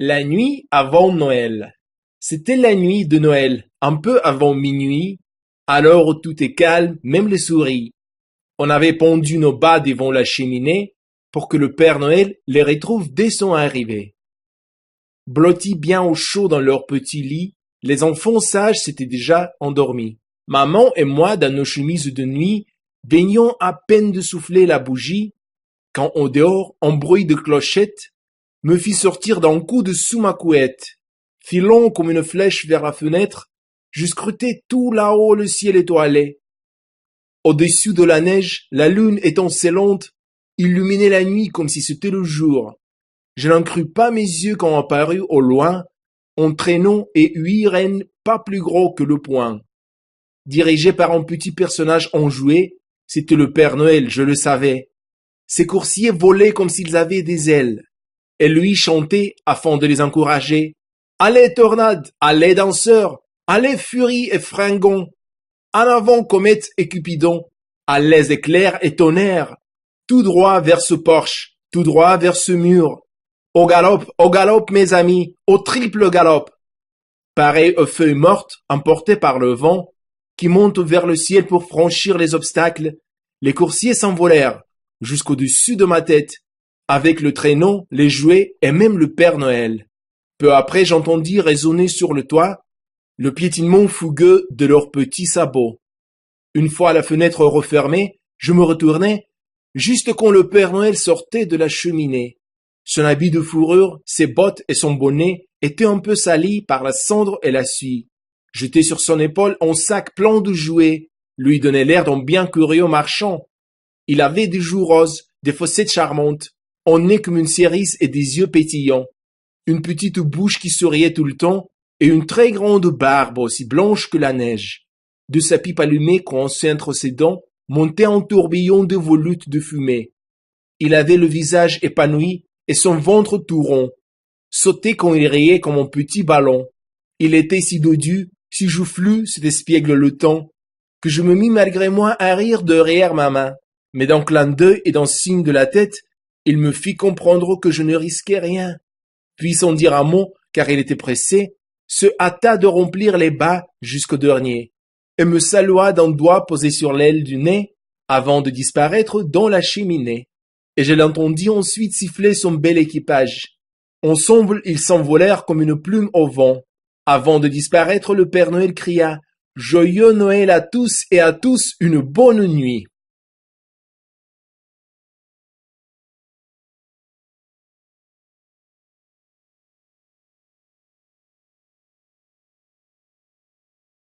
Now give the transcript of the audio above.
La nuit avant Noël. C'était la nuit de Noël, un peu avant minuit, alors où tout est calme, même les souris. On avait pendu nos bas devant la cheminée pour que le Père Noël les retrouve dès son arrivée. Blottis bien au chaud dans leur petit lit, les enfants sages s'étaient déjà endormis. Maman et moi, dans nos chemises de nuit, venions à peine de souffler la bougie, quand au dehors, un bruit de clochette me fit sortir d'un coup de sous ma couette. Filant comme une flèche vers la fenêtre, je scrutais tout là-haut le ciel étoilé. Au-dessus de la neige, la lune étincelante illuminait la nuit comme si c'était le jour. Je n'en crus pas mes yeux quand apparut au loin un traîneau et 8 rennes pas plus gros que le poing. Dirigé par un petit personnage enjoué, c'était le Père Noël, je le savais. Ses coursiers volaient comme s'ils avaient des ailes. Et lui chantait afin de les encourager. Allez tornade, allez danseurs, allez furie et fringons, en avant comète et cupidon, allez éclairs et tonnerres, tout droit vers ce porche, tout droit vers ce mur. Au galop mes amis, au triple galop. Pareil aux feuilles mortes emportées par le vent, qui montent vers le ciel pour franchir les obstacles, les coursiers s'envolèrent jusqu'au-dessus de ma tête, avec le traîneau, les jouets et même le Père Noël. Peu après, j'entendis résonner sur le toit le piétinement fougueux de leurs petits sabots. Une fois la fenêtre refermée, je me retournai, juste quand le Père Noël sortait de la cheminée. Son habit de fourrure, ses bottes et son bonnet étaient un peu salis par la cendre et la suie. Jeté sur son épaule un sac plein de jouets, lui donnait l'air d'un bien curieux marchand. Il avait des joues roses, des fossettes charmantes, un nez comme une cerise et des yeux pétillants, une petite bouche qui souriait tout le temps et une très grande barbe aussi blanche que la neige. De sa pipe allumée coincée entre ses dents montait un tourbillon de volutes de fumée. Il avait le visage épanoui et son ventre tout rond, sautait quand il riait comme un petit ballon. Il était si dodu, si joufflu, cet espiègle le temps, que je me mis malgré moi à rire derrière ma main. Mais d'un clin d'œil et d'un signe de la tête, il me fit comprendre que je ne risquais rien. Puis sans dire un mot, car il était pressé, se hâta de remplir les bas jusqu'au dernier, et me salua d'un doigt posé sur l'aile du nez, avant de disparaître dans la cheminée. Et je l'entendis ensuite siffler son bel équipage. Ensemble, ils s'envolèrent comme une plume au vent. Avant de disparaître, le Père Noël cria « Joyeux Noël à tous et à tous, une bonne nuit !»